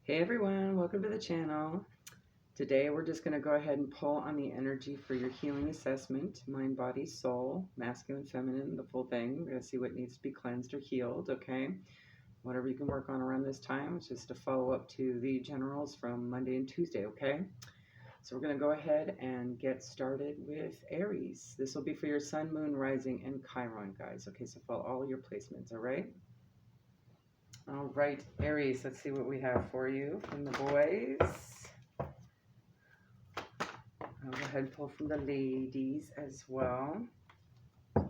Hey everyone, welcome to the channel. Today we're just going to go ahead and pull on the energy for your healing assessment, mind, body, soul, masculine, feminine, the full thing. We're going to see what needs to be cleansed or healed, okay? Whatever you can work on around this time. It's just a follow up to the generals from Monday and Tuesday, okay? So we're going to go ahead and get started with Aries. This will be for your sun, moon, rising, and Chiron, guys. Okay, so follow all your placements, all right? All right, Aries, let's see what we have for you from the boys. I'll go ahead and pull from the ladies as well. There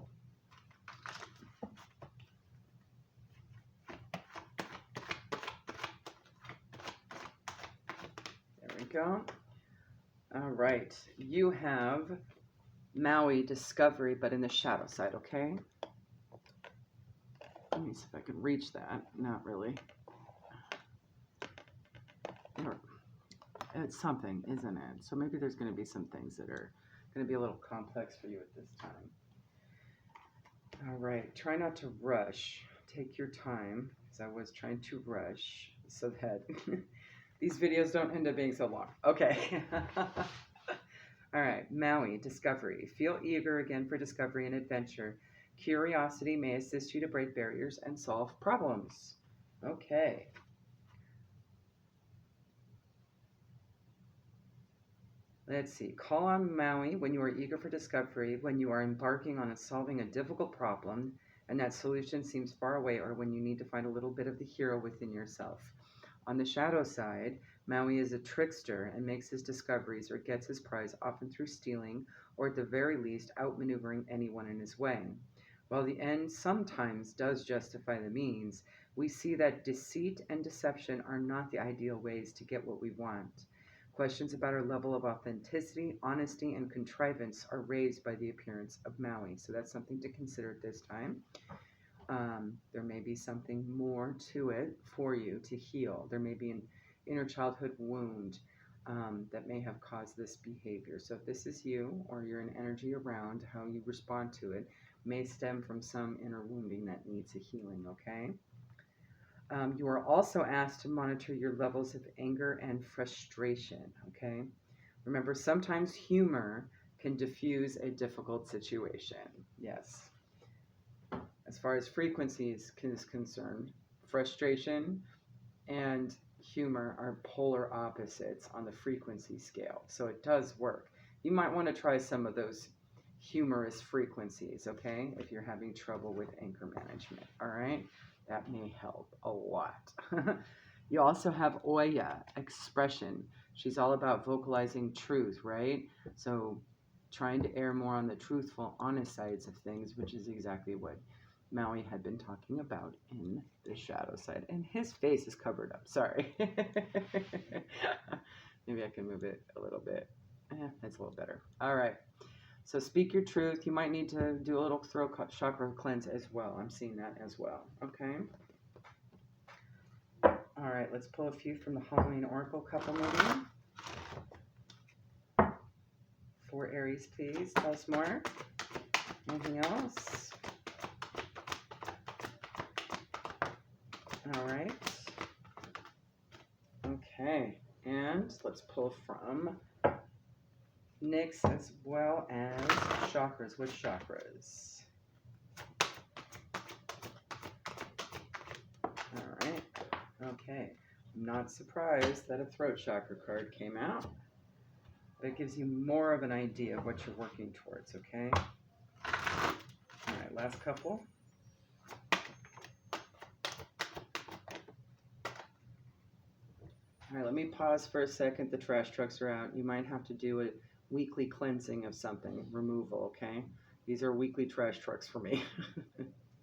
we go. All right, you have Maui discovery, but in the shadow side, okay? Let me see if I can reach that. Not really. It's something, isn't it? So maybe there's going to be some things that are going to be a little complex for you at this time. All right, try not to rush. Take your time, because I was trying to rush so that these videos don't end up being so long. Okay. All right, Maui, discovery. Feel eager again for discovery and adventure. Curiosity may assist you to break barriers and solve problems. Okay. Let's see. Call on Maui when you are eager for discovery, when you are embarking on solving a difficult problem, and that solution seems far away, or when you need to find a little bit of the hero within yourself. On the shadow side, Maui is a trickster and makes his discoveries or gets his prize often through stealing, or at the very least outmaneuvering anyone in his way. While the end sometimes does justify the means, we see that deceit and deception are not the ideal ways to get what we want. Questions about our level of authenticity, honesty, and contrivance are raised by the appearance of Maui. So that's something to consider at this time. There may be something more to it for you to heal. There may be an inner childhood wound that may have caused this behavior. So if this is you, or you're an energy around, how you respond to it may stem from some inner wounding that needs a healing, okay? You are also asked to monitor your levels of anger and frustration, okay? Remember, sometimes humor can diffuse a difficult situation. Yes. As far as frequencies is concerned, frustration and humor are polar opposites on the frequency scale. So it does work. You might want to try some of those humorous frequencies, okay? If you're having trouble with anger management, all right? That may help a lot. You also have Oya, expression. She's all about vocalizing truth, right? So trying to err more on the truthful, honest sides of things, which is exactly what Maui had been talking about in the shadow side. And his face is covered up. Sorry. Maybe I can move it a little bit. That's a little better. All right. So speak your truth. You might need to do a little throat chakra cleanse as well. I'm seeing that as well. Okay. All right. Let's pull a few from the Halloween Oracle couple maybe. For Aries, please. Tell us more. Anything else? All right. Okay. And let's pull from Nyx as well as chakras. Which chakras? All right. Okay. I'm not surprised that a throat chakra card came out. But it gives you more of an idea of what you're working towards, okay? All right, last couple. All right, let me pause for a second. The trash trucks are out. You might have to do a weekly cleansing of something, removal, okay? These are weekly trash trucks for me.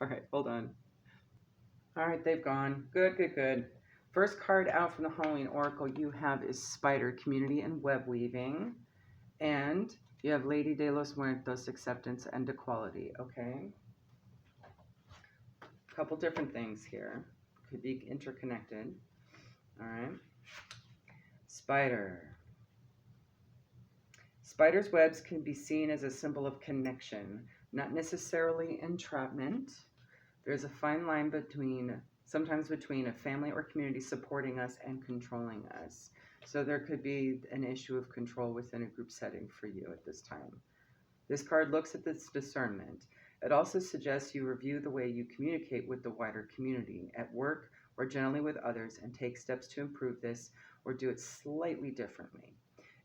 All right, hold on. All right, they've gone. Good, good, good. First card out from the Halloween Oracle you have is Spider, Community and Web Weaving. And you have Lady de los Muertos, Acceptance and Equality, okay? A couple different things here. Could be interconnected. All right. Spider. Spider's webs can be seen as a symbol of connection, not necessarily entrapment. There's a fine line between sometimes between a family or community supporting us and controlling us. So there could be an issue of control within a group setting for you at this time. This card looks at this discernment. It also suggests you review the way you communicate with the wider community, at work, or generally with others, and take steps to improve this or do it slightly differently.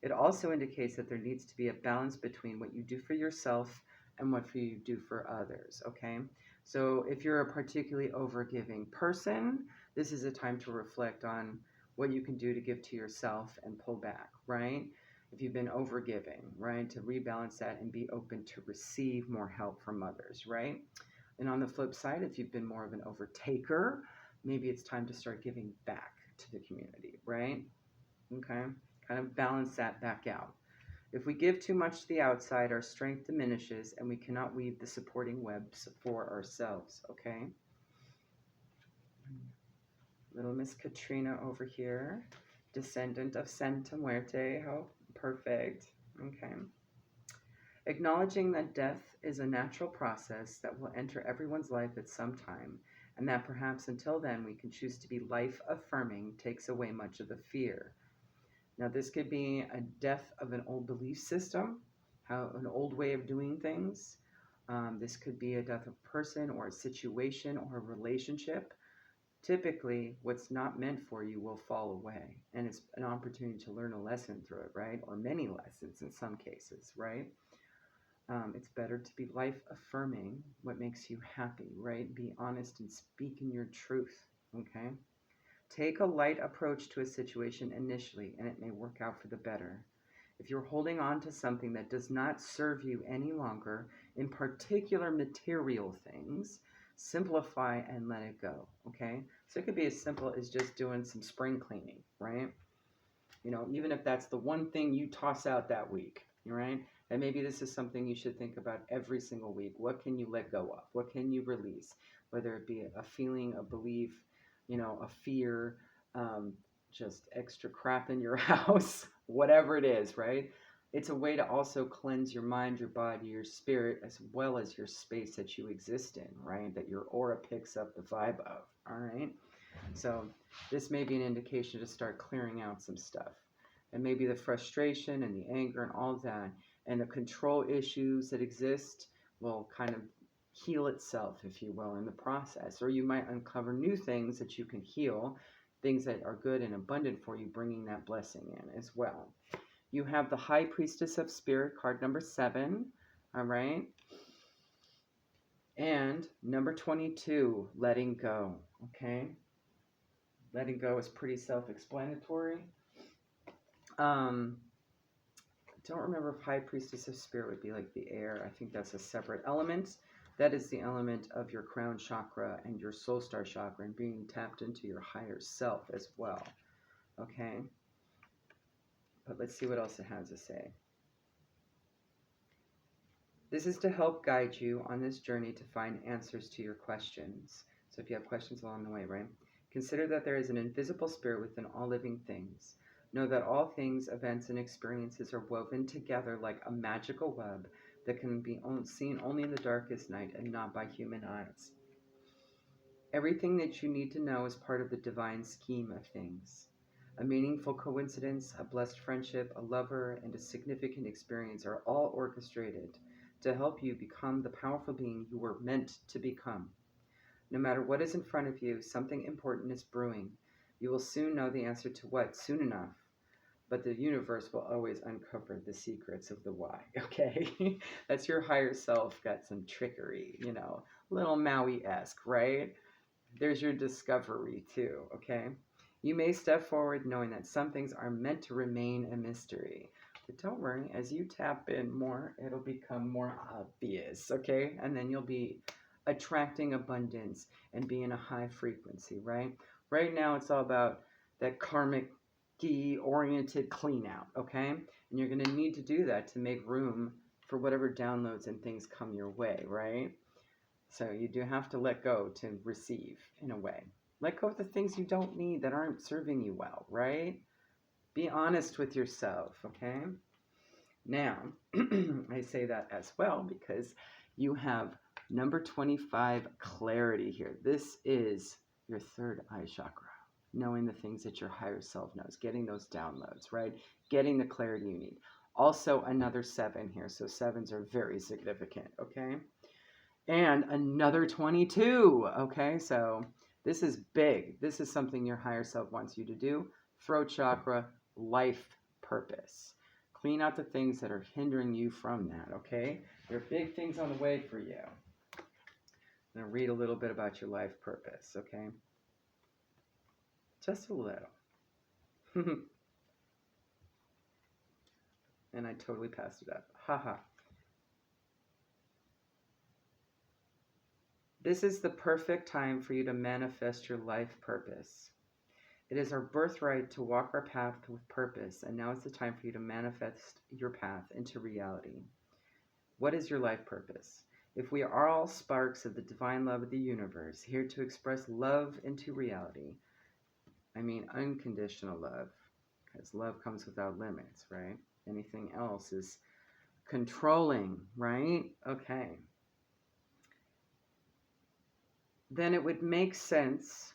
It also indicates that there needs to be a balance between what you do for yourself and what you do for others, okay? So if you're a particularly overgiving person, this is a time to reflect on what you can do to give to yourself and pull back, right? If you've been overgiving, right, to rebalance that and be open to receive more help from others, right? And on the flip side, if you've been more of an overtaker, maybe it's time to start giving back to the community, right? Okay, kind of balance that back out. If we give too much to the outside, our strength diminishes and we cannot weave the supporting webs for ourselves, okay? Little Miss Katrina over here, descendant of Santa Muerte. How perfect. Okay. Acknowledging that death is a natural process that will enter everyone's life at some time, and that perhaps until then we can choose to be life affirming takes away much of the fear. Now, this could be a death of an old belief system, an old way of doing things. This could be a death of a person or a situation or a relationship. Typically, what's not meant for you will fall away, and it's an opportunity to learn a lesson through it, right? Or many lessons in some cases, right? It's better to be life affirming what makes you happy, right? Be honest and speak in your truth, okay? Take a light approach to a situation initially, and it may work out for the better. If you're holding on to something that does not serve you any longer, in particular material things, simplify and let it go, okay? So it could be as simple as just doing some spring cleaning, right? You know, even if that's the one thing you toss out that week, right? And maybe this is something you should think about every single week. What can you let go of? What can you release? Whether it be a feeling, a belief, you know, a fear, just extra crap in your house, whatever it is, right? It's a way to also cleanse your mind, your body, your spirit, as well as your space that you exist in, right? That your aura picks up the vibe of, all right? So this may be an indication to start clearing out some stuff. And maybe the frustration and the anger and all of that and the control issues that exist will kind of heal itself, if you will, in the process. Or you might uncover new things that you can heal, things that are good and abundant for you, bringing that blessing in as well. You have the High Priestess of Spirit, card number 7, all right? And number 22, letting go, okay? Letting go is pretty self-explanatory. Don't remember if High Priestess of Spirit would be like the air. I think that's a separate element. That is the element of your crown chakra and your soul star chakra and being tapped into your higher self as well. Okay? But let's see what else it has to say. This is to help guide you on this journey to find answers to your questions. So if you have questions along the way, right? Consider that there is an invisible spirit within all living things. Know that all things, events, and experiences are woven together like a magical web that can be seen only in the darkest night and not by human eyes. Everything that you need to know is part of the divine scheme of things. A meaningful coincidence, a blessed friendship, a lover, and a significant experience are all orchestrated to help you become the powerful being you were meant to become. No matter what is in front of you, something important is brewing. You will soon know the answer to what soon enough. But the universe will always uncover the secrets of the why, okay? That's your higher self, got some trickery, you know, little Maui-esque, right? There's your discovery too, okay? You may step forward knowing that some things are meant to remain a mystery. But don't worry, as you tap in more, it'll become more obvious, okay? And then you'll be attracting abundance and be in a high frequency, right? Right now, it's all about that karmic oriented clean out, okay? And you're going to need to do that to make room for whatever downloads and things come your way, right? So you do have to let go to receive in a way. Let go of the things you don't need that aren't serving you well, right? Be honest with yourself, okay? Now, I say that as well because you have number 25, clarity here. This is your third eye chakra, knowing the things that your higher self knows, getting those downloads, right? Getting the clarity you need. Also, another 7 here. So 7s are very significant, okay? And another 22, okay? So this is big. This is something your higher self wants you to do. Throat chakra, life purpose. Clean out the things that are hindering you from that, okay? There are big things on the way for you. I'm going to read a little bit about your life purpose, okay? Just a little. And I totally passed it up. Haha. This is the perfect time for you to manifest your life purpose. It is our birthright to walk our path with purpose, and now is the time for you to manifest your path into reality. What is your life purpose? If we are all sparks of the divine love of the universe, here to express love into reality, I mean unconditional love, because love comes without limits, right? Anything else is controlling, right? Okay. Then it would make sense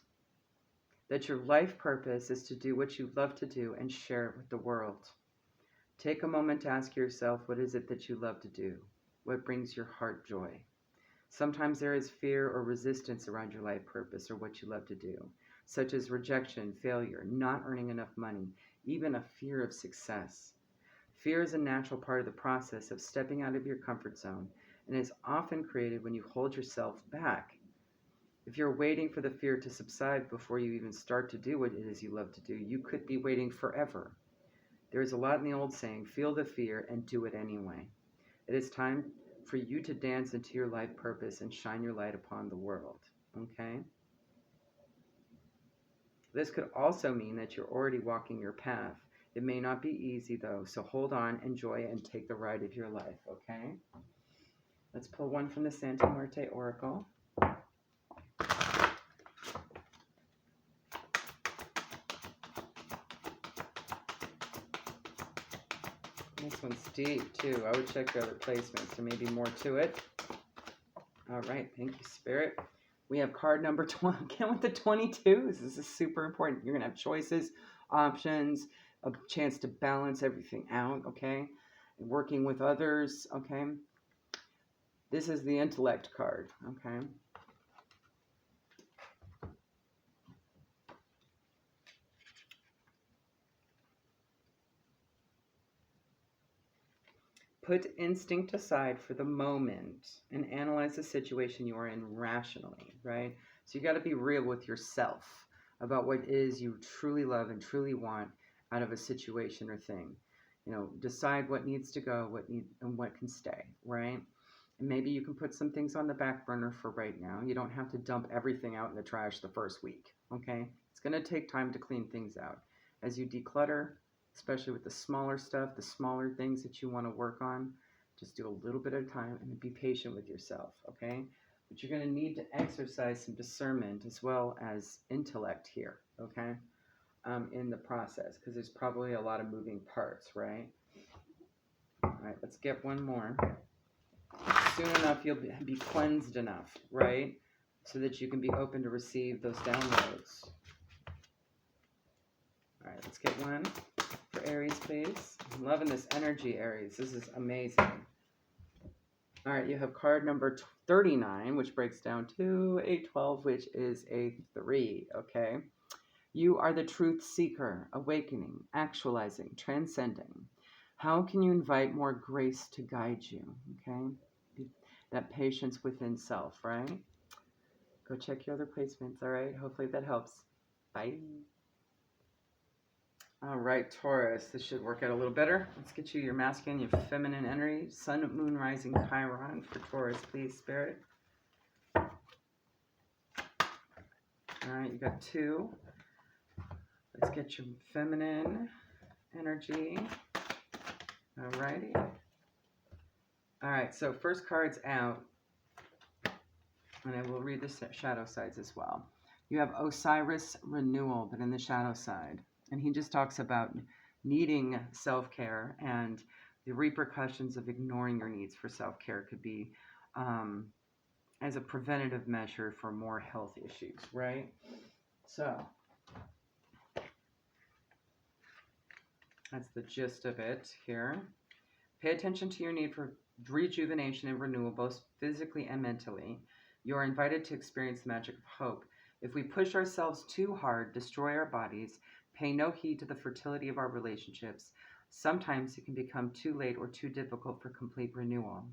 that your life purpose is to do what you love to do and share it with the world. Take a moment to ask yourself, what is it that you love to do? What brings your heart joy? Sometimes there is fear or resistance around your life purpose or what you love to do, such as rejection, failure, not earning enough money, even a fear of success. Fear is a natural part of the process of stepping out of your comfort zone and is often created when you hold yourself back. If you're waiting for the fear to subside before you even start to do what it is you love to do, you could be waiting forever. There is a lot in the old saying, feel the fear and do it anyway. It is time for you to dance into your life purpose and shine your light upon the world, okay? This could also mean that you're already walking your path. It may not be easy though, so hold on, enjoy, and take the ride of your life, okay? Let's pull one from the Santa Muerte Oracle. This one's deep too. I would check the other placements. There may be more to it. All right, thank you, Spirit. We have card number 20. Again with the 22s. This is super important. You're gonna have choices, options, a chance to balance everything out. Okay, working with others. Okay, this is the intellect card. Okay. Put instinct aside for the moment and analyze the situation you are in rationally, right? So you got to be real with yourself about what it is you truly love and truly want out of a situation or thing. You know, decide what needs to go, and what can stay, right? And maybe you can put some things on the back burner for right now. You don't have to dump everything out in the trash the first week, okay? It's going to take time to clean things out. As you declutter, especially with the smaller stuff, the smaller things that you want to work on, just do a little bit at a time and be patient with yourself, okay? But you're going to need to exercise some discernment as well as intellect here, okay, in the process, because there's probably a lot of moving parts, right? All right, let's get one more. Soon enough, you'll be cleansed enough, right, so that you can be open to receive those downloads. All right, let's get one for Aries, please. I'm loving this energy, Aries. This is amazing. All right, you have card number 39, which breaks down to a 12, which is a 3, okay? You are the truth seeker, awakening, actualizing, transcending. How can you invite more grace to guide you, okay? That patience within self, right? Go check your other placements, all right? Hopefully that helps. Bye. All right, Taurus, this should work out a little better. Let's get you your masculine, your feminine energy. Sun, moon, rising, Chiron for Taurus, please, Spirit. All right, you got 2. Let's get your feminine energy. All righty. All right, so first card's out, and I will read the shadow sides as well. You have Osiris renewal, but in the shadow side. And he just talks about needing self-care, and the repercussions of ignoring your needs for self-care could be as a preventative measure for more health issues, right? So that's the gist of it here. Pay attention to your need for rejuvenation and renewal, both physically and mentally. You are invited to experience the magic of hope. If we push ourselves too hard, destroy our bodies, pay no heed to the fertility of our relationships, sometimes it can become too late or too difficult for complete renewal.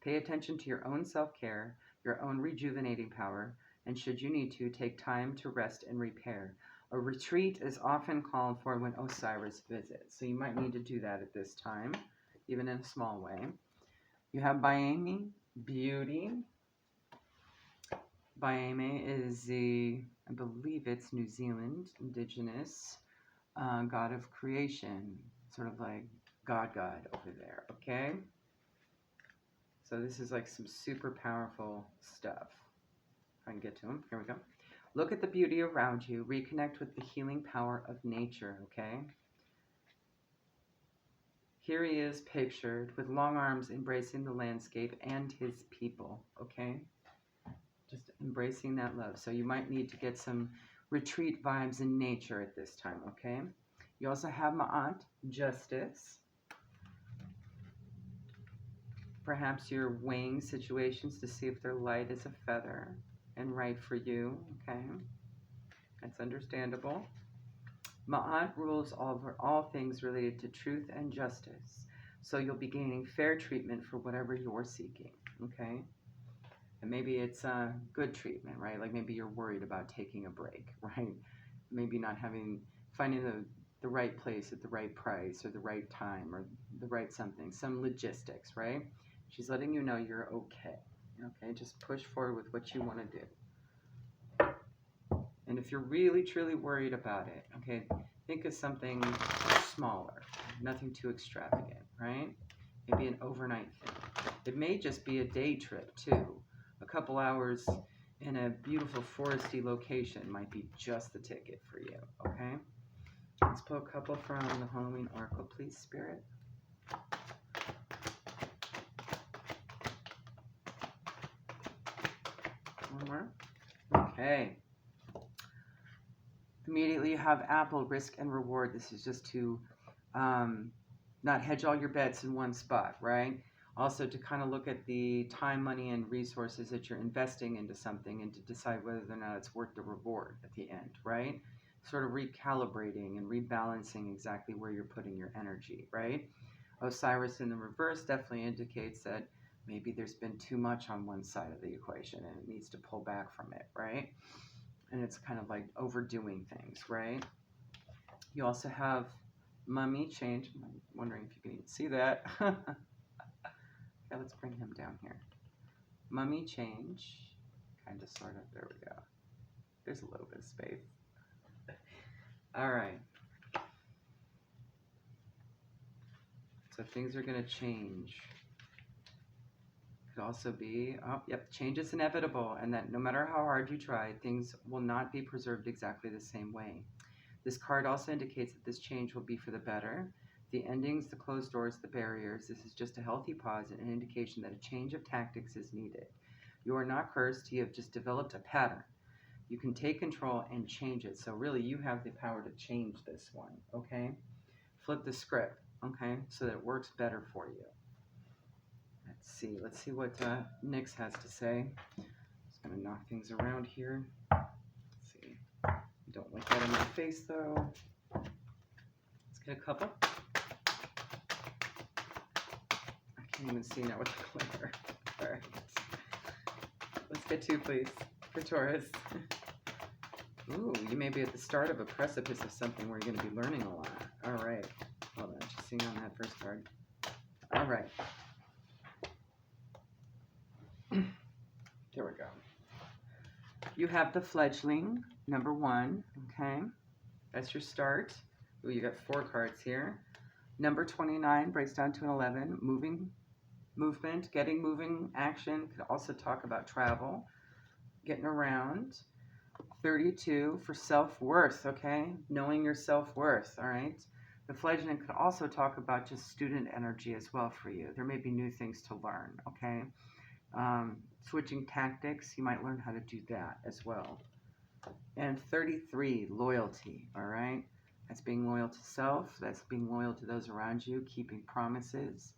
Pay attention to your own self care, your own rejuvenating power, and should you need to, take time to rest and repair. A retreat is often called for when Osiris visits, so you might need to do that at this time, even in a small way. You have Baime, beauty. Baime is I believe it's New Zealand, indigenous god of creation, sort of like God over there, okay? So this is like some super powerful stuff. If I can get to him, here we go. Look at the beauty around you, reconnect with the healing power of nature, okay? Here he is pictured with long arms embracing the landscape and his people, okay? Just embracing that love. So you might need to get some retreat vibes in nature at this time, okay? You also have Ma'at, justice. Perhaps you're weighing situations to see if they're light as a feather and right for you, okay? That's understandable. Ma'at rules over all things related to truth and justice. So you'll be gaining fair treatment for whatever you're seeking, okay? And maybe it's a good treatment, right? Like maybe you're worried about taking a break, right? Maybe not finding the right place at the right price or the right time or the right something, some logistics, right? She's letting you know you're okay, okay? Just push forward with what you want to do. And if you're really, truly worried about it, okay, think of something smaller, nothing too extravagant, right? Maybe an overnight thing. It may just be a day trip, too. A couple hours in a beautiful foresty location might be just the ticket for you, okay? Let's pull a couple from the Halloween Oracle, please, Spirit. One more. Okay. Immediately you have Apple, risk and reward. This is just to not hedge all your bets in one spot, right? Also to kind of look at the time, money, and resources that you're investing into something and to decide whether or not it's worth the reward at the end, right? Sort of recalibrating and rebalancing exactly where you're putting your energy, right? Osiris in the reverse definitely indicates that maybe there's been too much on one side of the equation and it needs to pull back from it, right? And it's kind of like overdoing things, right? You also have mummy change. I'm wondering if you can even see that. Okay, let's bring him down here. Mummy change, kind of, sort of. There we go. There's a little bit of space. All right. So things are going to change. Could also be, change is inevitable, and that no matter how hard you try, things will not be preserved exactly the same way. This card also indicates that this change will be for the better. The endings, the closed doors, the barriers, this is just a healthy pause and an indication that a change of tactics is needed. You are not cursed, you have just developed a pattern. You can take control and change it. So really you have the power to change this one, okay? Flip the script, okay, so that it works better for you. Let's see what Nyx has to say. Just gonna knock things around here. Let's see. Don't like that in my face though. Let's get a couple. I can't even see now with the Clair. All right. Let's get two, please, for Taurus. Ooh, you may be at the start of a precipice of something where you're going to be learning a lot. All right. Hold on, just seeing on that first card. All right. There we go. You have the fledgling, number 1, okay? That's your start. Ooh, you got 4 cards here. Number 29 breaks down to an 11. Movement, getting moving, action. Could also talk about travel, getting around. 32 for self-worth, okay? Knowing your self-worth, all right? The fledgling could also talk about just student energy as well for you. There may be new things to learn, okay? switching tactics, you might learn how to do that as well. And 33, loyalty, all right? That's being loyal to self. That's being loyal to those around you, keeping promises.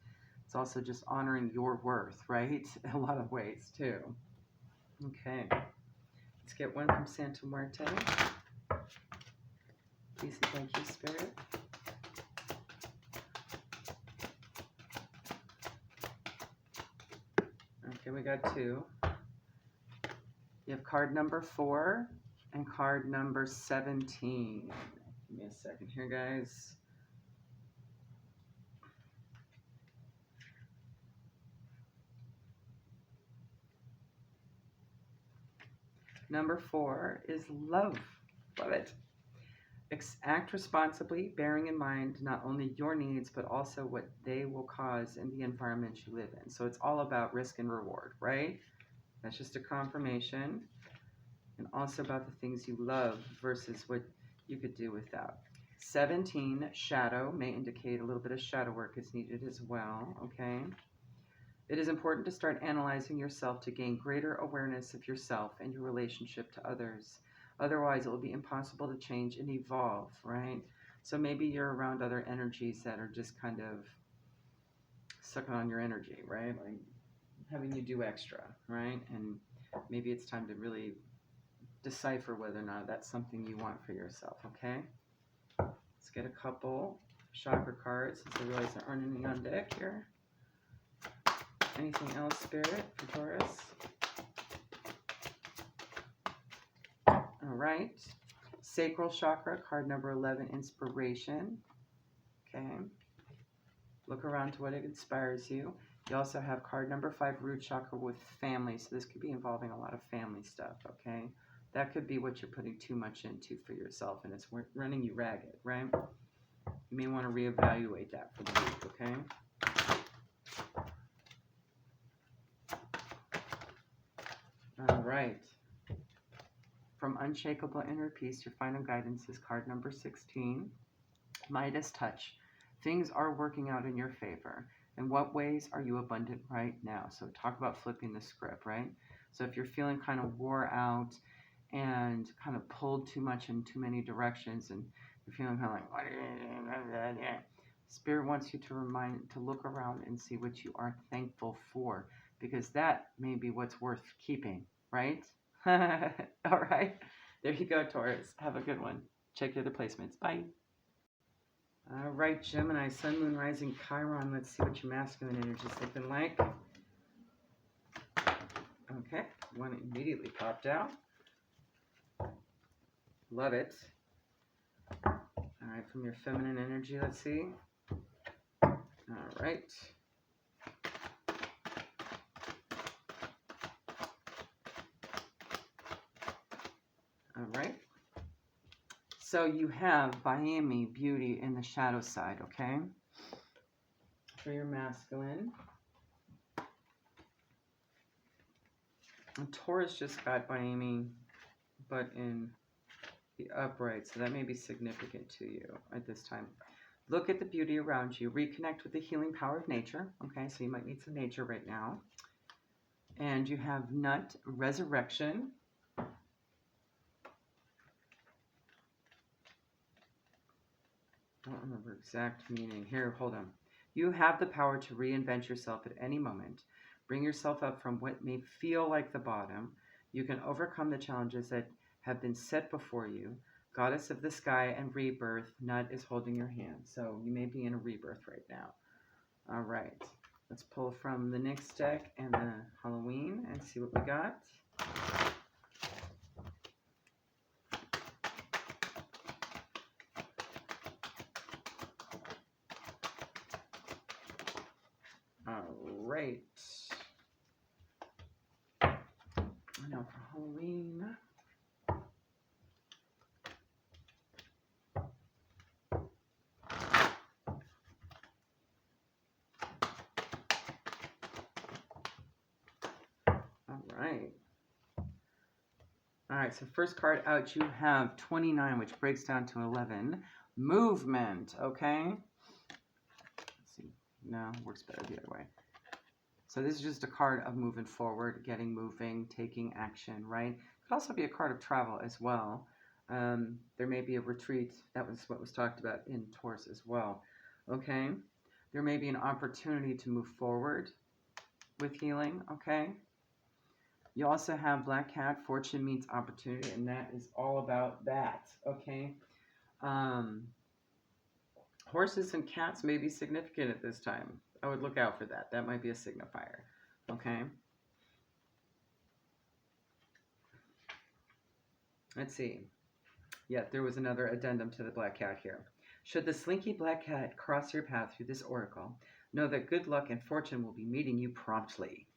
It's also just honoring your worth, right? In a lot of ways, too. Okay. Let's get one from Santa Muerte. Please and thank you, Spirit. Okay, we got two. You have card number 4 and card number 17. Give me a second here, guys. Number 4 is love. Love it. Act responsibly, bearing in mind not only your needs, but also what they will cause in the environment you live in. So it's all about risk and reward, right? That's just a confirmation. And also about the things you love versus what you could do without. 17, shadow, may indicate a little bit of shadow work is needed as well, okay? It is important to start analyzing yourself to gain greater awareness of yourself and your relationship to others. Otherwise, it will be impossible to change and evolve, right? So maybe you're around other energies that are just kind of sucking on your energy, right? Like having you do extra, right? And maybe it's time to really decipher whether or not that's something you want for yourself, okay? Let's get a couple chakra cards since I realize there aren't any on deck here. Anything else, Spirit, for Taurus? All right. Sacral chakra, card number 11, inspiration. Okay. Look around to what it inspires you. You also have card number 5, root chakra with family. So this could be involving a lot of family stuff, okay? That could be what you're putting too much into for yourself, and it's running you ragged, right? You may want to reevaluate that for the week, okay? All right. From Unshakable Inner Peace, your final guidance is card number 16. Midas touch. Things are working out in your favor. In what ways are you abundant right now? So talk about flipping the script, right? So if you're feeling kind of wore out and kind of pulled too much in too many directions and you're feeling kind of like, what are you doing? Spirit wants you to look around and see what you are thankful for, because that may be what's worth keeping, right? All right. There you go, Taurus. Have a good one. Check your other placements. Bye. All right, Gemini, Sun, Moon, Rising, Chiron. Let's see what your masculine energy is looking like. Okay. One immediately popped out. Love it. All right, from your feminine energy, let's see. All right. All right. So you have Miami, beauty in the shadow side, okay? For your masculine. And Taurus just got Miami, but in the upright, so that may be significant to you at this time. Look at the beauty around you. Reconnect with the healing power of nature, okay? So you might need some nature right now. And you have Nut, resurrection. I don't remember exact meaning. Here, hold on. You have the power to reinvent yourself at any moment. Bring yourself up from what may feel like the bottom. You can overcome the challenges that have been set before you. Goddess of the sky and rebirth, Nut is holding your hand. So you may be in a rebirth right now. All right. Let's pull from the next deck and the Halloween and see what we got. Right. Now for Halloween. All right, so first card out, you have 29, which breaks down to 11. Movement, okay? Let's see. No, works better the other way. So this is just a card of moving forward, getting moving, taking action, right? It could also be a card of travel as well. There may be a retreat. That was what was talked about in Taurus as well. Okay? There may be an opportunity to move forward with healing. Okay? You also have Black Cat, fortune meets opportunity, and that is all about that. Okay? Horses and cats may be significant at this time. I would look out for that. That might be a signifier. Okay? Let's see. Yeah, there was another addendum to the Black Cat here. Should the slinky Black Cat cross your path through this oracle, know that good luck and fortune will be meeting you promptly.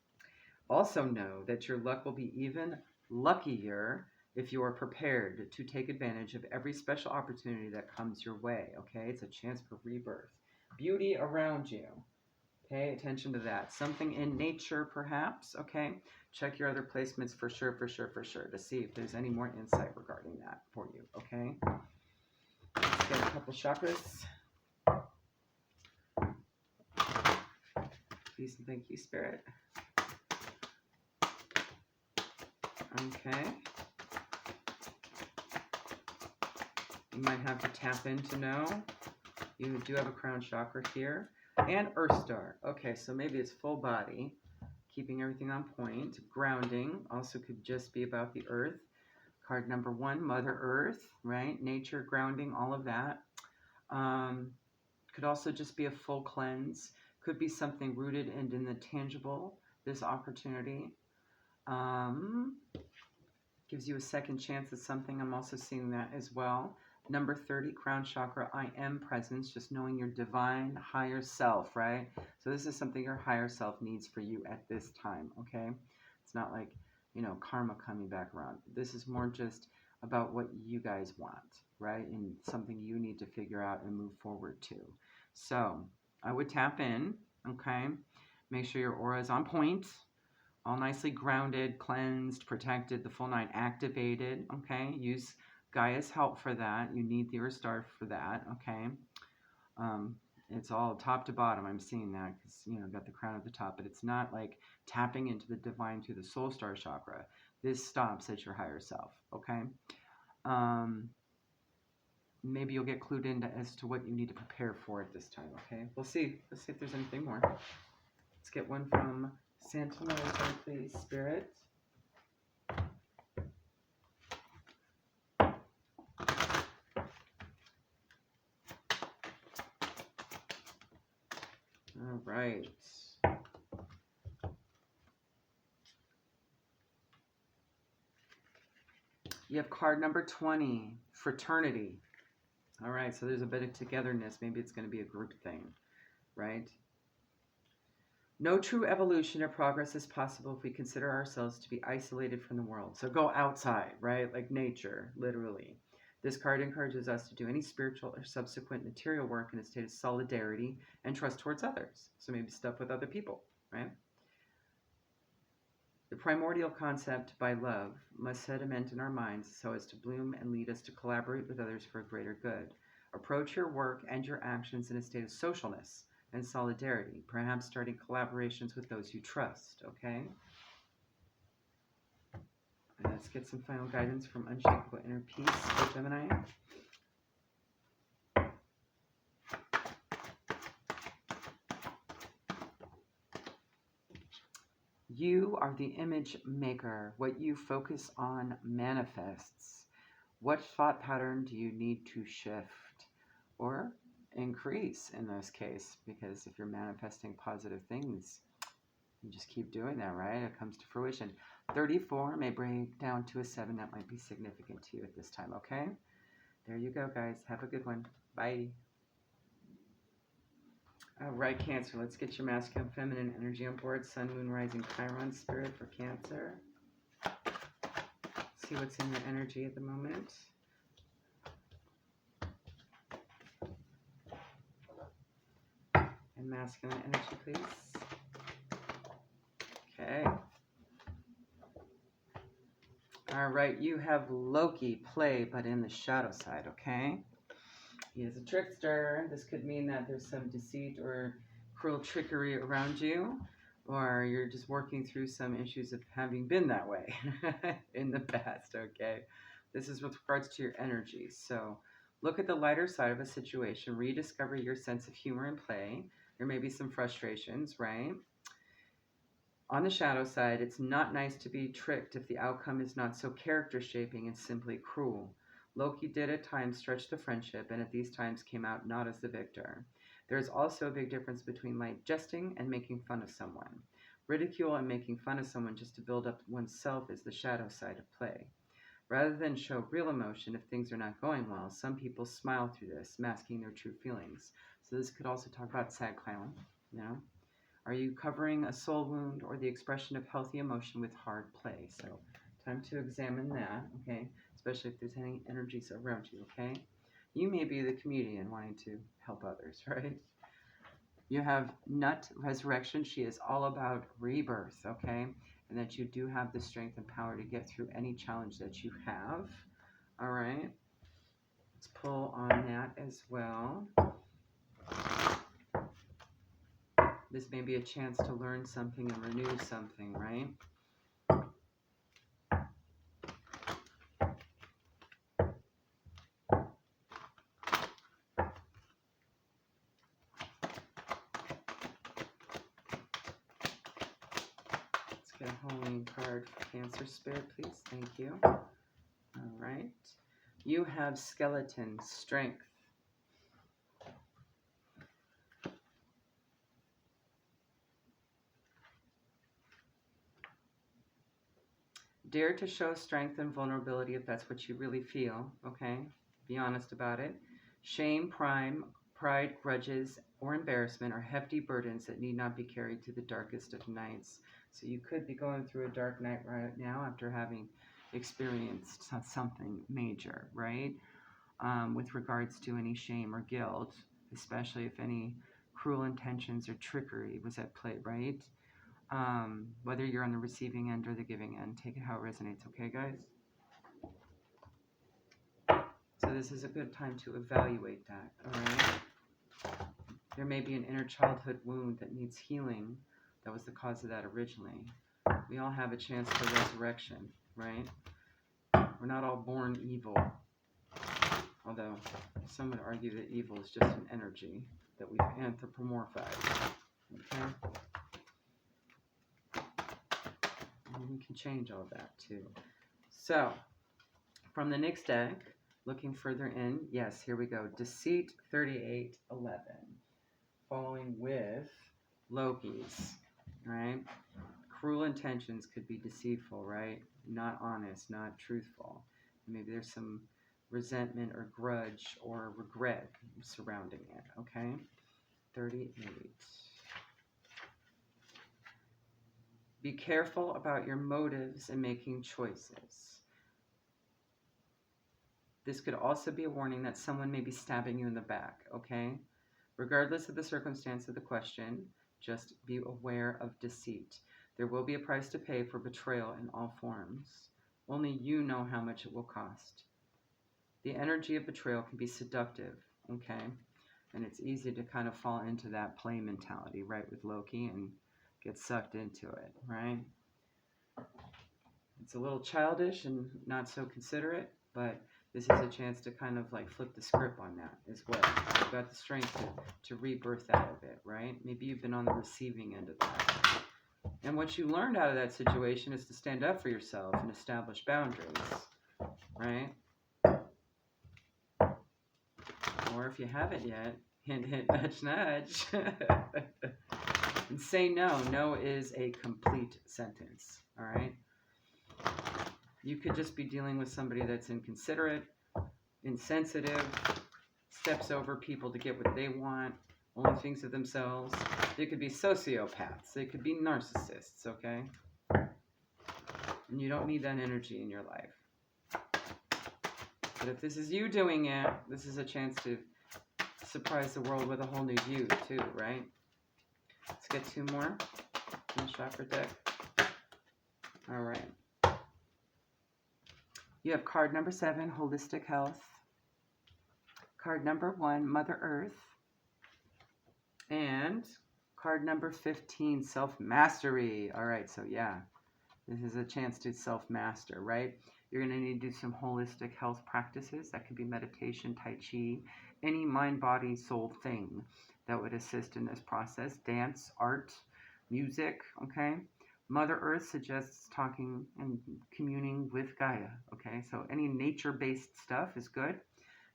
Also know that your luck will be even luckier if you are prepared to take advantage of every special opportunity that comes your way. Okay? It's a chance for rebirth. Beauty around you. Pay attention to that. Something in nature, perhaps. Okay? Check your other placements for sure, to see if there's any more insight regarding that for you. Okay? Let's get a couple chakras. Please and thank you, Spirit. Okay. You might have to tap in to know. You do have a crown chakra here. And Earth Star. Okay, so maybe it's full body, keeping everything on point. Grounding also could just be about the earth. Card number 1, Mother Earth, right? Nature, grounding, all of that. Could also just be a full cleanse. Could be something rooted and in the tangible, this opportunity. Gives you a second chance at something. I'm also seeing that as well. Number 30, crown chakra, I am presence, just knowing your divine higher self, right? So this is something your higher self needs for you at this time, okay? It's not like, karma coming back around. This is more just about what you guys want, right? And something you need to figure out and move forward to. So I would tap in, okay? Make sure your aura is on point, all nicely grounded, cleansed, protected, the full 9 activated, okay? Use Gaia's help for that. You need the Earth Star for that, okay? It's all top to bottom. I'm seeing that because, got the crown at the top, but it's not like tapping into the divine through the soul star chakra. This stops at your higher self, okay? Maybe you'll get clued in as to what you need to prepare for at this time, okay? We'll see. Let's see if there's anything more. Let's get one from Santa Maria, please, Spirit. All right. You have card number 20, fraternity. All right, so there's a bit of togetherness. Maybe it's going to be a group thing, right? No true evolution or progress is possible if we consider ourselves to be isolated from the world. So go outside, right? Like nature, literally. This card encourages us to do any spiritual or subsequent material work in a state of solidarity and trust towards others. So maybe stuff with other people, right? The primordial concept by love must sediment in our minds so as to bloom and lead us to collaborate with others for a greater good. Approach your work and your actions in a state of socialness and solidarity, perhaps starting collaborations with those you trust, okay? Let's get some final guidance from Unshakable Inner Peace for Gemini. You are the image maker. What you focus on manifests. What thought pattern do you need to shift or increase in this case? Because if you're manifesting positive things, you just keep doing that, right? It comes to fruition. 34 may break down to a 7. That might be significant to you at this time, okay? There you go, guys. Have a good one. Bye. All right, Cancer. Let's get your masculine, feminine energy on board. Sun, Moon, Rising, Chiron, Spirit for Cancer. See what's in your energy at the moment. And masculine energy, please. Okay. All right, you have Loki, play, but in the shadow side, okay? He is a trickster. This could mean that there's some deceit or cruel trickery around you, or you're just working through some issues of having been that way in the past, okay? This is with regards to your energy. So look at the lighter side of a situation, rediscover your sense of humor and play. There may be some frustrations, right? On the shadow side, it's not nice to be tricked if the outcome is not so character shaping and simply cruel. Loki did at times stretch the friendship, and at these times came out not as the victor. There is also a big difference between light jesting and making fun of someone. Ridicule and making fun of someone just to build up oneself is the shadow side of play. Rather than show real emotion if things are not going well, some people smile through this, masking their true feelings. So this could also talk about sad clown, you know? Are you covering a soul wound or the expression of healthy emotion with hard play? So time to examine that, okay? Especially if there's any energies around you, okay? You may be the comedian wanting to help others, right? You have Nut Resurrection. She is all about rebirth, okay? And that you do have the strength and power to get through any challenge that you have, all right? Let's pull on that as well. This may be a chance to learn something and renew something, right? Let's get a holy card for Cancer Spirit, please. Thank you. All right. You have Skeleton Strength. Dare to show strength and vulnerability if that's what you really feel, okay? Be honest about it. Shame, pride, grudges, or embarrassment are hefty burdens that need not be carried to the darkest of nights. So you could be going through a dark night right now after having experienced something major, right? With regards to any shame or guilt, especially if any cruel intentions or trickery was at play, right? Whether you're on the receiving end or the giving end, take it how it resonates, okay, guys? So this is a good time to evaluate that, all right? There may be an inner childhood wound that needs healing that was the cause of that originally. We all have a chance for resurrection, right? We're not all born evil, although some would argue that evil is just an energy that we've anthropomorphized, okay? We can change all that too. So, from the next deck, looking further in, yes, here we go. Deceit 3811. Following with Loki's, right? Cruel intentions could be deceitful, right? Not honest, not truthful. Maybe there's some resentment or grudge or regret surrounding it, okay? 38. Be careful about your motives in making choices. This could also be a warning that someone may be stabbing you in the back, okay? Regardless of the circumstance of the question, just be aware of deceit. There will be a price to pay for betrayal in all forms. Only you know how much it will cost. The energy of betrayal can be seductive, okay? And it's easy to kind of fall into that play mentality, right, with Loki and get sucked into it, right? It's a little childish and not so considerate, but this is a chance to kind of like flip the script on that as well. You've got the strength to rebirth out of it, right? Maybe you've been on the receiving end of that. And what you learned out of that situation is to stand up for yourself and establish boundaries, right? Or if you haven't yet, hint, hint, nudge, nudge. And say no. No is a complete sentence, all right? You could just be dealing with somebody that's inconsiderate, insensitive, steps over people to get what they want, only thinks of themselves. They could be sociopaths. They could be narcissists, okay? And you don't need that energy in your life. But if this is you doing it, this is a chance to surprise the world with a whole new view, too, right? Let's get two more in the chakra deck. All right. You have card number 7, Holistic Health. Card number 1, Mother Earth. And Card number 15, self-mastery. All right, so yeah, this is a chance to self-master, right? You're going to need to do some holistic health practices. That could be meditation, tai chi, any mind, body, soul thing that would assist in this process. Dance, art, music, okay? Mother Earth suggests talking and communing with Gaia, okay? So any nature-based stuff is good.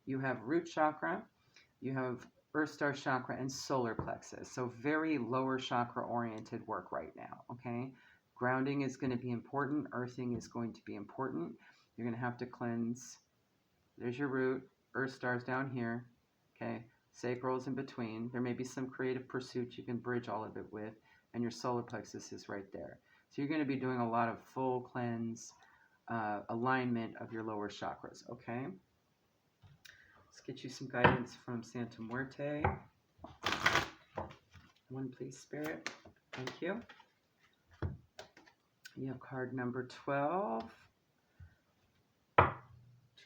You have root chakra, you have Earth Star chakra, and solar plexus. So very lower chakra oriented work right now, okay? Grounding is going to be important. Earthing is going to be important. You're going to have to cleanse. There's your root. Earth Star's down here, okay? Sacral's in between. There may be some creative pursuits you can bridge all of it with, and your solar plexus is right there. So you're going to be doing a lot of full cleanse, alignment of your lower chakras, okay? Let's get you some guidance from Santa Muerte. One, please, Spirit. Thank you. You have card number 12. Trying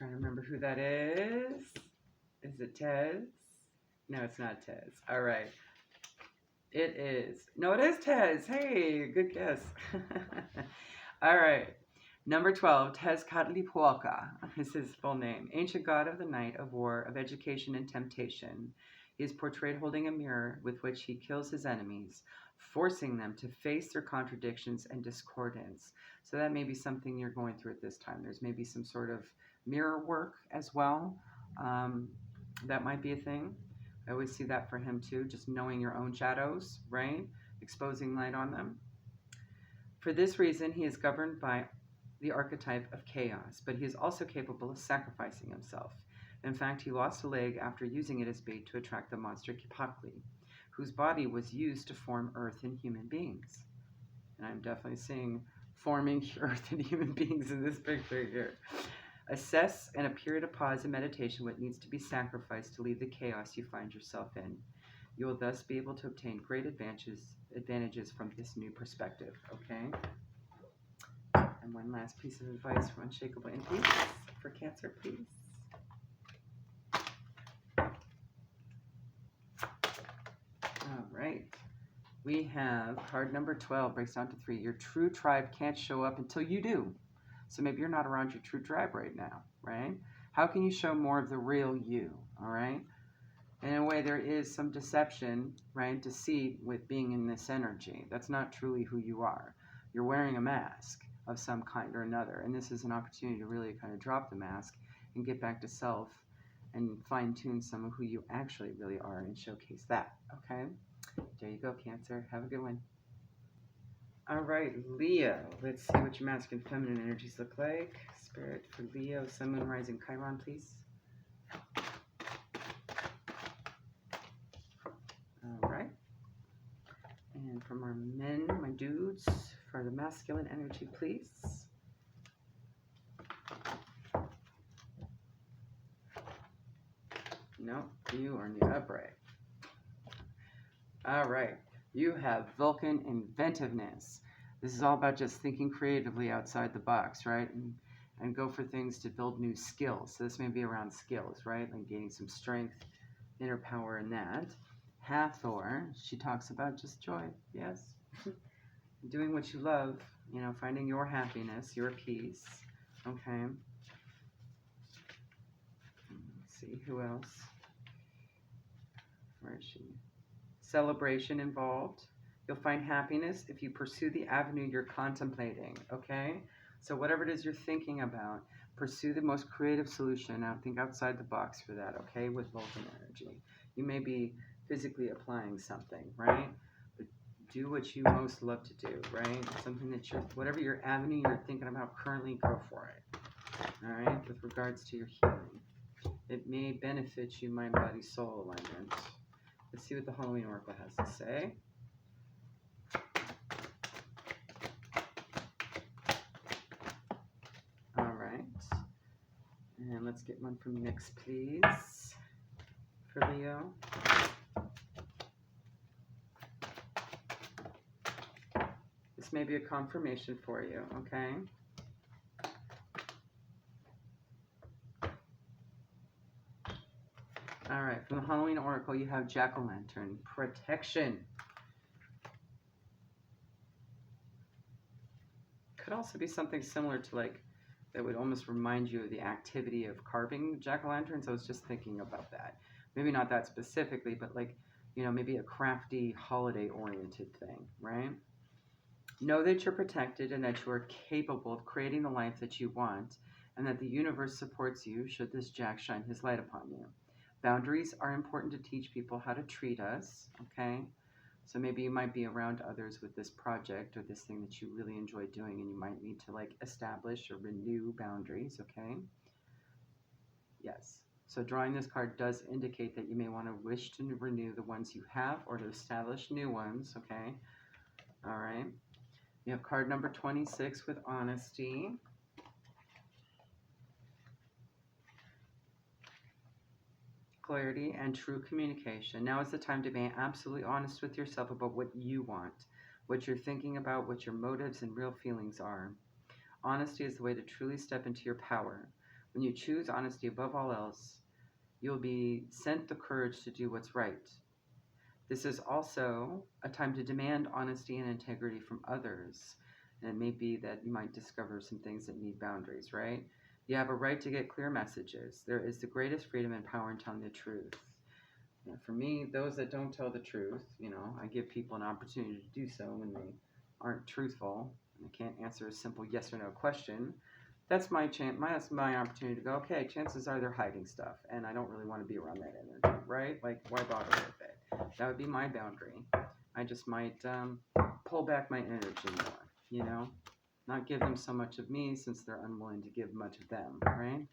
to remember who that is. Is it Tez? No, it's not Tez. All right. It is. No, it is Tez. Hey, good guess. All right. Number 12, Tezcatlipoca is his full name. Ancient god of the night, of war, of education and temptation. He is portrayed holding a mirror with which he kills his enemies, forcing them to face their contradictions and discordance. So that may be something you're going through at this time. There's maybe some sort of mirror work as well. That might be a thing. I always see that for him too, just knowing your own shadows, right? Exposing light on them. For this reason, he is governed by the archetype of chaos, but he is also capable of sacrificing himself. In fact, he lost a leg after using it as bait to attract the monster Kipakli, whose body was used to form earth and human beings. And I'm definitely seeing forming earth and human beings in this picture here. Assess in a period of pause and meditation what needs to be sacrificed to leave the chaos you find yourself in. You will thus be able to obtain great advantages from this new perspective, okay? And one last piece of advice from Unshakable in Peace for Cancer, please. All right. We have card number 12, breaks down to 3. Your true tribe can't show up until you do. So maybe you're not around your true tribe right now, right? How can you show more of the real you, all right? And in a way, there is some deception, right? Deceit with being in this energy. That's not truly who you are. You're wearing a mask of some kind or another. And this is an opportunity to really kind of drop the mask and get back to self and fine-tune some of who you actually really are and showcase that, okay? There you go, Cancer. Have a good one. All right, Leo. Let's see what your masculine and feminine energies look like. Spirit for Leo, Sun, Moon, Rising, Chiron, please. All right. And from our men, my dudes, for the masculine energy, please. No, you are in the upright. All right. You have Vulcan inventiveness. This is all about just thinking creatively outside the box, right? And go for things to build new skills. So this may be around skills, right? Like gaining some strength, inner power in that. Hathor, she talks about just joy. Yes. Doing what you love, you know, finding your happiness, your peace. Okay. Let's see, who else? Where is she? Celebration involved. You'll find happiness if you pursue the avenue you're contemplating, okay? So whatever it is you're thinking about, pursue the most creative solution. Now think outside the box for that, okay, with Vulcan energy. You may be physically applying something, right? But do what you most love to do, right? Something that you're, whatever your avenue you're thinking about currently, go for it, all right? With regards to your healing. It may benefit you, mind, body, soul alignment. Let's see what the Halloween Oracle has to say. All right. And let's get one from Nyx, please, for Leo. This may be a confirmation for you, okay? All right, from the Halloween Oracle, you have Jack-o'-lantern, protection. could also be something similar to like, that would almost remind you of the activity of carving jack-o'-lanterns. I was just thinking about that. Maybe not that specifically, but like, maybe a crafty holiday-oriented thing, right? Know that you're protected and that you are capable of creating the life that you want, and that the universe supports you should this jack shine his light upon you. Boundaries are important to teach people how to treat us, okay? So maybe you might be around others with this project or this thing that you really enjoy doing, and you might need to like establish or renew boundaries, okay? Yes. So drawing this card does indicate that you may want to wish to renew the ones you have or to establish new ones, okay? All right. You have card number 26 with honesty. Clarity and true communication. Now is the time to be absolutely honest with yourself about what you want, what you're thinking about, what your motives and real feelings are. Honesty is the way to truly step into your power. When you choose honesty above all else, you'll be sent the courage to do what's right. This is also a time to demand honesty and integrity from others. And it may be that you might discover some things that need boundaries, right? You have a right to get clear messages. There is the greatest freedom and power in telling the truth. For me, those that don't tell the truth, I give people an opportunity to do so when they aren't truthful and they can't answer a simple yes or no question. That's my opportunity to go, okay, chances are they're hiding stuff, and I don't really want to be around that energy, right? Like, why bother with it? That would be my boundary. I just might pull back my energy more, not give them so much of me since they're unwilling to give much of them, right?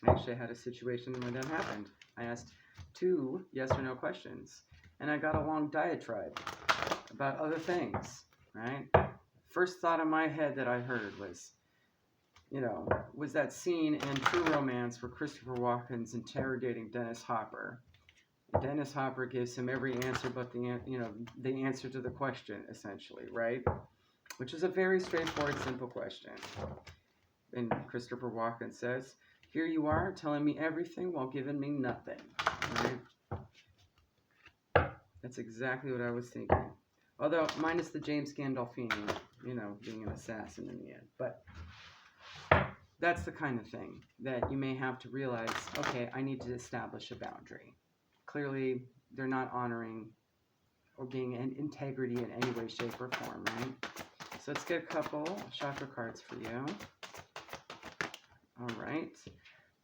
Actually, I had a situation where that happened. I asked 2 yes or no questions, and I got a long diatribe about other things, right? First thought in my head that I heard was, was that scene in True Romance where Christopher Walken's interrogating Dennis Hopper. Dennis Hopper gives him every answer but the answer to the question, essentially, right? Which is a very straightforward, simple question. And Christopher Walken says, here you are telling me everything while giving me nothing, right? That's exactly what I was thinking. Although, minus the James Gandolfini, being an assassin in the end. But that's the kind of thing that you may have to realize, okay, I need to establish a boundary. Clearly, they're not honoring or being in integrity in any way, shape, or form, right? So let's get a couple chakra cards for you. All right.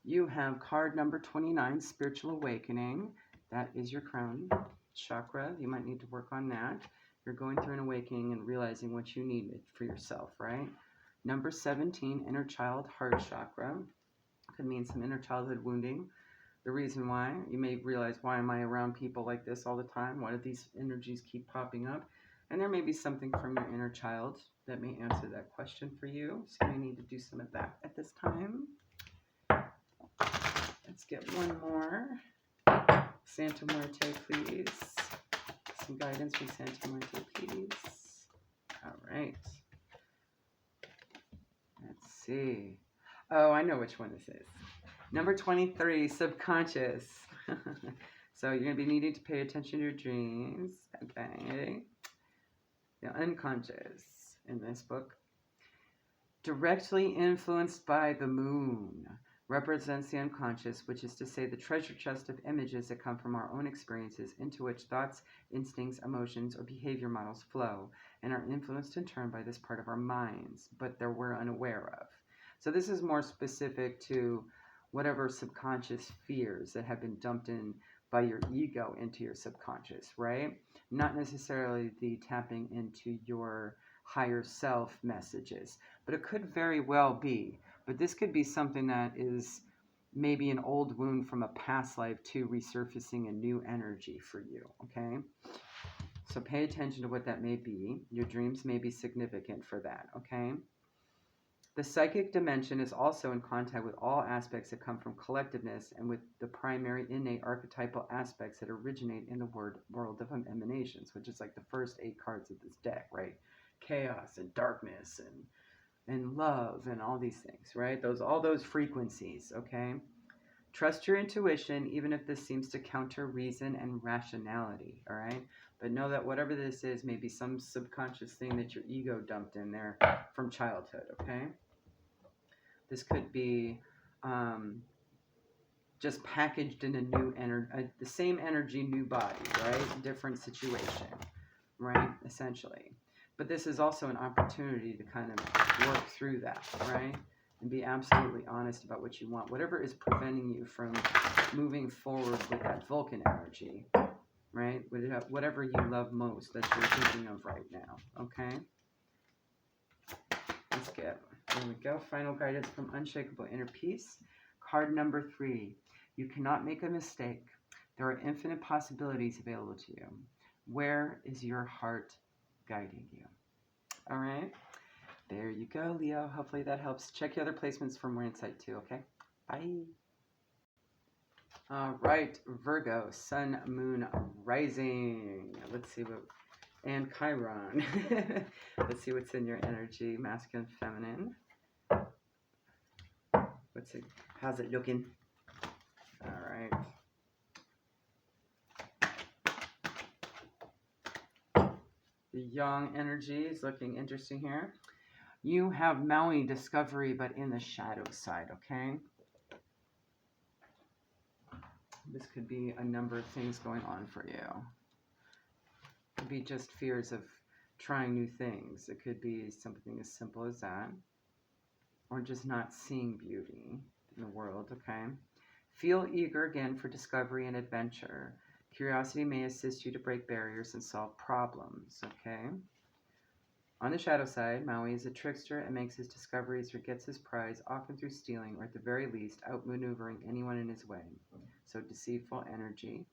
You have card number 29, Spiritual Awakening. That is your crown chakra. You might need to work on that. You're going through an awakening and realizing what you need for yourself, right? Number 17, Inner Child Heart Chakra. Could mean some inner childhood wounding. The reason why, you may realize, why am I around people like this all the time? Why do these energies keep popping up? And there may be something from your inner child that may answer that question for you. So you may need to do some of that at this time. Let's get one more. Santa Muerte, please. Some guidance from Santa Muerte, please. All right. Let's see. Oh, I know which one this is. Number 23, subconscious. So you're going to be needing to pay attention to your dreams. Okay. The unconscious in this book. Directly influenced by the moon. Represents the unconscious, which is to say the treasure chest of images that come from our own experiences into which thoughts, instincts, emotions, or behavior models flow and are influenced in turn by this part of our minds, but that we're unaware of. So this is more specific to whatever subconscious fears that have been dumped in by your ego into your subconscious, right? Not necessarily the tapping into your higher self messages, but it could very well be. But this could be something that is maybe an old wound from a past life to resurfacing a new energy for you, okay? So pay attention to what that may be. Your dreams may be significant for that, okay? The psychic dimension is also in contact with all aspects that come from collectiveness and with the primary innate archetypal aspects that originate in the world of emanations, which is like the first 8 cards of this deck, right? Chaos and darkness and love and all these things, right? All those frequencies, okay? Trust your intuition, even if this seems to counter reason and rationality, all right? But know that whatever this is may be some subconscious thing that your ego dumped in there from childhood, okay? This could be just packaged in a new energy, the same energy, new body, right? Different situation, right? Essentially. But this is also an opportunity to kind of work through that, right? And be absolutely honest about what you want. Whatever is preventing you from moving forward with that Vulcan energy, right? Whatever you love most that you're thinking of right now, okay? Let's get, there we go. Final guidance from Unshakable Inner Peace. Card number 3. You cannot make a mistake. There are infinite possibilities available to you. Where is your heart guiding you? All right. There you go, Leo. Hopefully that helps. Check your other placements for more insight too, okay? Bye. All right, Virgo, Sun, Moon, Rising. Let's see what, and Chiron. Let's see what's in your energy, masculine, feminine. What's it? How's it looking? All right. The Yang energy is looking interesting here. You have Maui discovery, but in the shadow side, okay? This could be a number of things going on for you. It could be just fears of trying new things. It could be something as simple as that. Or just not seeing beauty in the world, okay? Feel eager again for discovery and adventure. Curiosity may assist you to break barriers and solve problems, okay? On the shadow side, Maui is a trickster and makes his discoveries or gets his prize, often through stealing or at the very least outmaneuvering anyone in his way. So deceitful energy.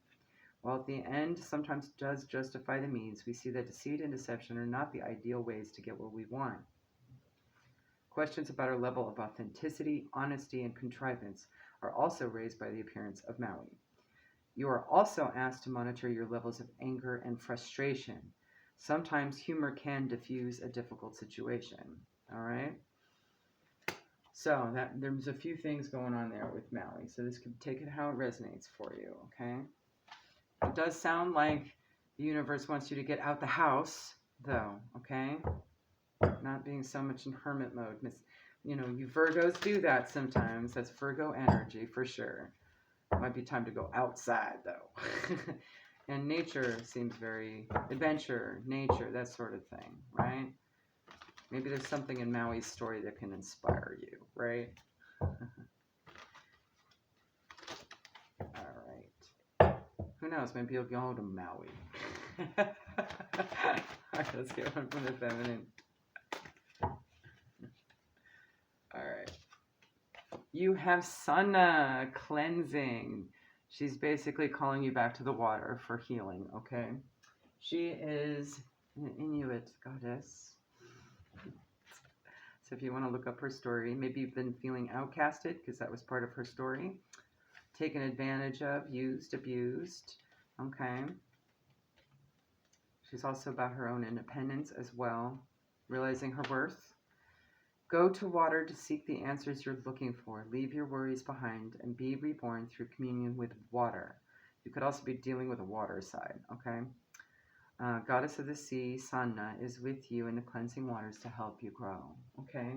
While at the end sometimes does justify the means, we see that deceit and deception are not the ideal ways to get what we want. Questions about our level of authenticity, honesty, and contrivance are also raised by the appearance of Maui. You are also asked to monitor your levels of anger and frustration. Sometimes humor can diffuse a difficult situation, all right? So there's a few things going on there with Maui. So this could take it how it resonates for you, okay? It does sound like the universe wants you to get out the house, though, okay? Not being so much in hermit mode. You know, you Virgos do that sometimes. That's Virgo energy for sure. Might be time to go outside, though. And nature seems very adventure, nature, that sort of thing, right? Maybe there's something in Maui's story that can inspire you, right? All right. Who knows? Maybe you'll go to Maui. All right, let's get one from the feminine. All right. You have Sana cleansing. She's basically calling you back to the water for healing, okay? She is an Inuit goddess. So if you want to look up her story, maybe you've been feeling outcasted because that was part of her story. Taken advantage of, used, abused, okay? She's also about her own independence as well, realizing her worth. Go to water to seek the answers you're looking for. Leave your worries behind and be reborn through communion with water. You could also be dealing with the water side, okay? Goddess of the sea, Sanna, is with you in the cleansing waters to help you grow, okay?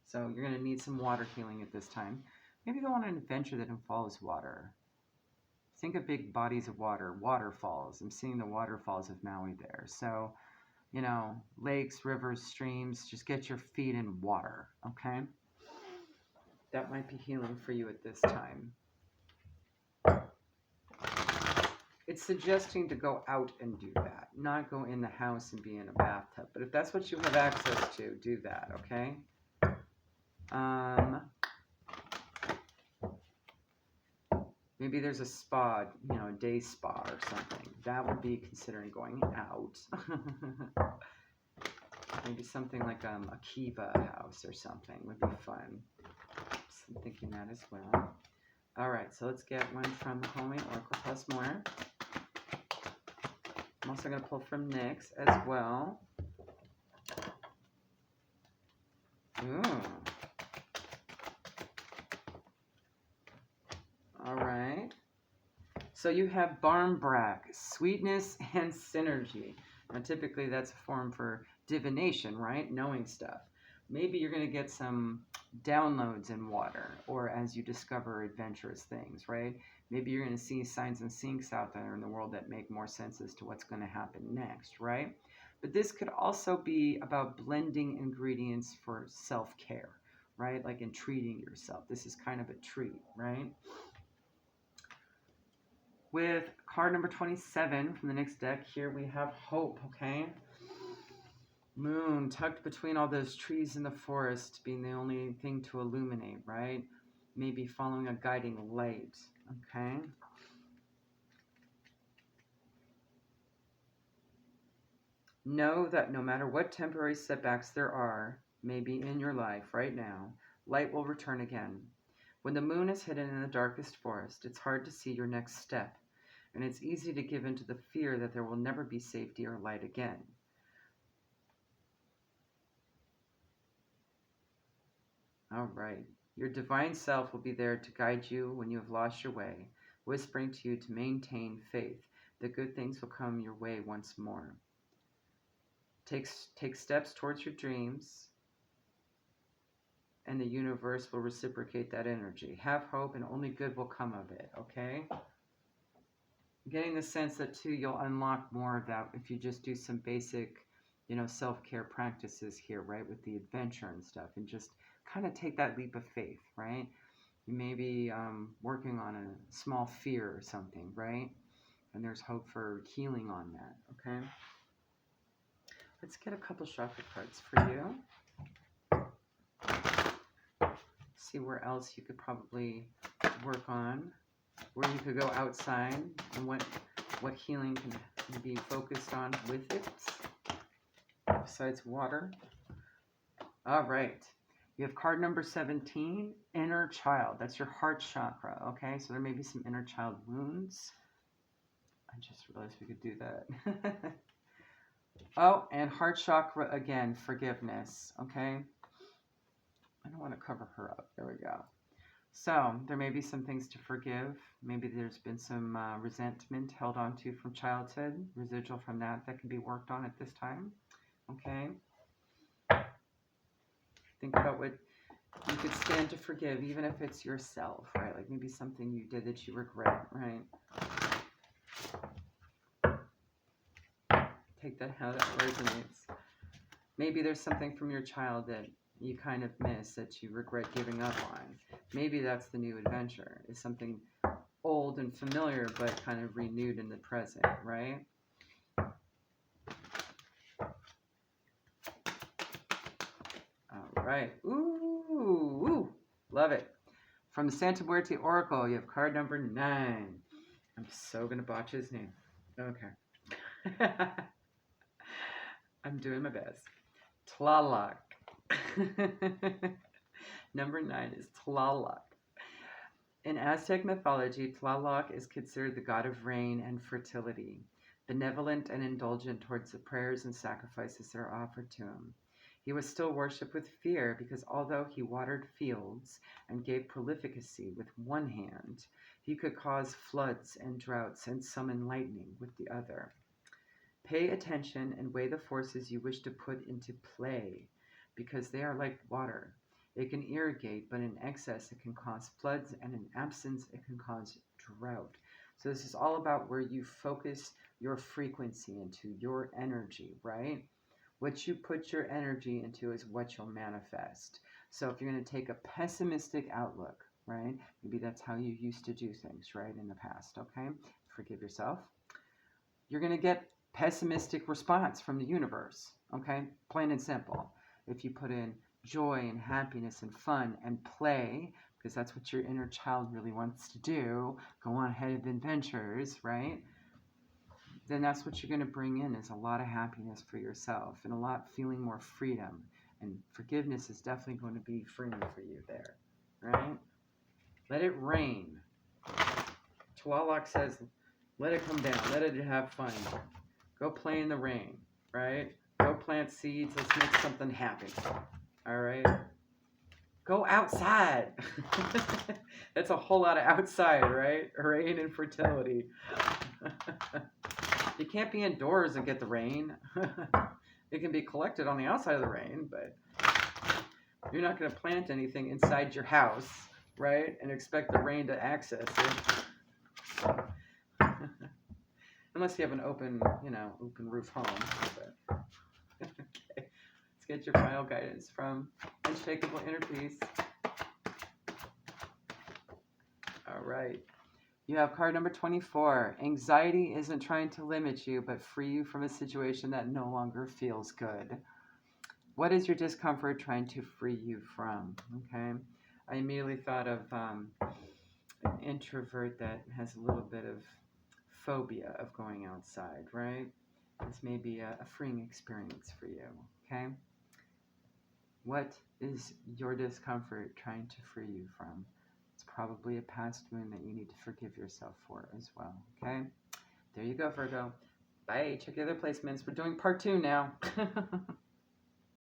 So you're going to need some water healing at this time. Maybe go on an adventure that involves water. Think of big bodies of water, waterfalls. I'm seeing the waterfalls of Maui there. So, you know, lakes, rivers, streams, just get your feet in water, okay? That might be healing for you at this time. It's suggesting to go out and do that, not go in the house and be in a bathtub. But if that's what you have access to, do that, okay? Maybe there's a spa, you know, a day spa or something. That would be considering going out. Maybe something like a Kiva house or something would be fun. So I'm thinking that as well. All right, so let's get one from the Holy Oracle plus more. I'm also going to pull from Nyx as well. Ooh. All right. So you have barmbrack, sweetness and synergy. Now typically that's a form for divination, right? Knowing stuff. Maybe you're going to get some downloads in water, or as you discover adventurous things, right? Maybe you're going to see signs and syncs out there in the world that make more sense as to what's going to happen next, right? But this could also be about blending ingredients for self-care, right? Like in treating yourself. This is kind of a treat, right? With card number 27 from the next deck here, we have hope, okay? Moon tucked between all those trees in the forest being the only thing to illuminate, right? Maybe following a guiding light, okay? Know that no matter what temporary setbacks there are, maybe in your life right now, light will return again. When the moon is hidden in the darkest forest, it's hard to see your next step, and it's easy to give in to the fear that there will never be safety or light again. All right. Your divine self will be there to guide you when you have lost your way, whispering to you to maintain faith that good things will come your way once more. Take steps towards your dreams, and the universe will reciprocate that energy. Have hope, and only good will come of it, okay? Getting the sense that, too, you'll unlock more of that if you just do some basic, self-care practices here, right, with the adventure and stuff, and just kind of take that leap of faith, right? You may be working on a small fear or something, right? And there's hope for healing on that, okay? Let's get a couple chakra cards for you. See where else you could probably work on, where you could go outside, and what healing can be focused on with it, besides water. All right. You have card number 17, inner child. That's your heart chakra, okay? So there may be some inner child wounds. I just realized we could do that. Oh, and heart chakra again, forgiveness, okay? I don't want to cover her up. There we go. So there may be some things to forgive. Maybe there's been some resentment held onto from childhood, residual from that can be worked on at this time, okay? Think about what you could stand to forgive, even if it's yourself, right? Like maybe something you did that you regret, right? Take that how that resonates. Maybe there's something from your child that you kind of miss, that you regret giving up on. Maybe that's the new adventure. It's something old and familiar, but kind of renewed in the present, right? All right. Ooh, love it. From the Santa Muerte Oracle, you have card number 9. I'm so going to botch his name. Okay. I'm doing my best. Tlaloc. Number 9 is Tlaloc. In Aztec mythology, Tlaloc is considered the god of rain and fertility, benevolent and indulgent towards the prayers and sacrifices that are offered to him. He was still worshipped with fear because although he watered fields and gave prolificacy with one hand, he could cause floods and droughts and summon lightning with the other. Pay attention and weigh the forces you wish to put into play, because they are like water. It can irrigate, but in excess it can cause floods, and in absence it can cause drought. So this is all about where you focus your frequency into, your energy, right? What you put your energy into is what you'll manifest. So if you're going to take a pessimistic outlook, right? Maybe that's how you used to do things, right, in the past, okay? Forgive yourself. You're going to get pessimistic response from the universe, okay? Plain and simple. If you put in joy and happiness and fun and play, because that's what your inner child really wants to do, go on ahead of adventures, right? Then that's what you're going to bring in, is a lot of happiness for yourself and a lot feeling more freedom. And forgiveness is definitely going to be freeing for you there, right? Let it rain. Tlaloc says, let it come down. Let it have fun. Go play in the rain, right? Go plant seeds. Let's make something happen. All right? Go outside. That's a whole lot of outside, right? Rain and fertility. You can't be indoors and get the rain. It can be collected on the outside of the rain, but you're not going to plant anything inside your house, right? And expect the rain to access it. Unless you have an open roof home. But okay. Let's get your final guidance from Unshakable Inner Peace. All right. You have card number 24. Anxiety isn't trying to limit you, but free you from a situation that no longer feels good. What is your discomfort trying to free you from? Okay. I immediately thought of an introvert that has a little bit of phobia of going outside, right? This may be a freeing experience for you, okay? What is your discomfort trying to free you from? It's probably a past wound that you need to forgive yourself for as well, okay? There you go, Virgo. Bye. Check the other placements. We're doing part 2 now.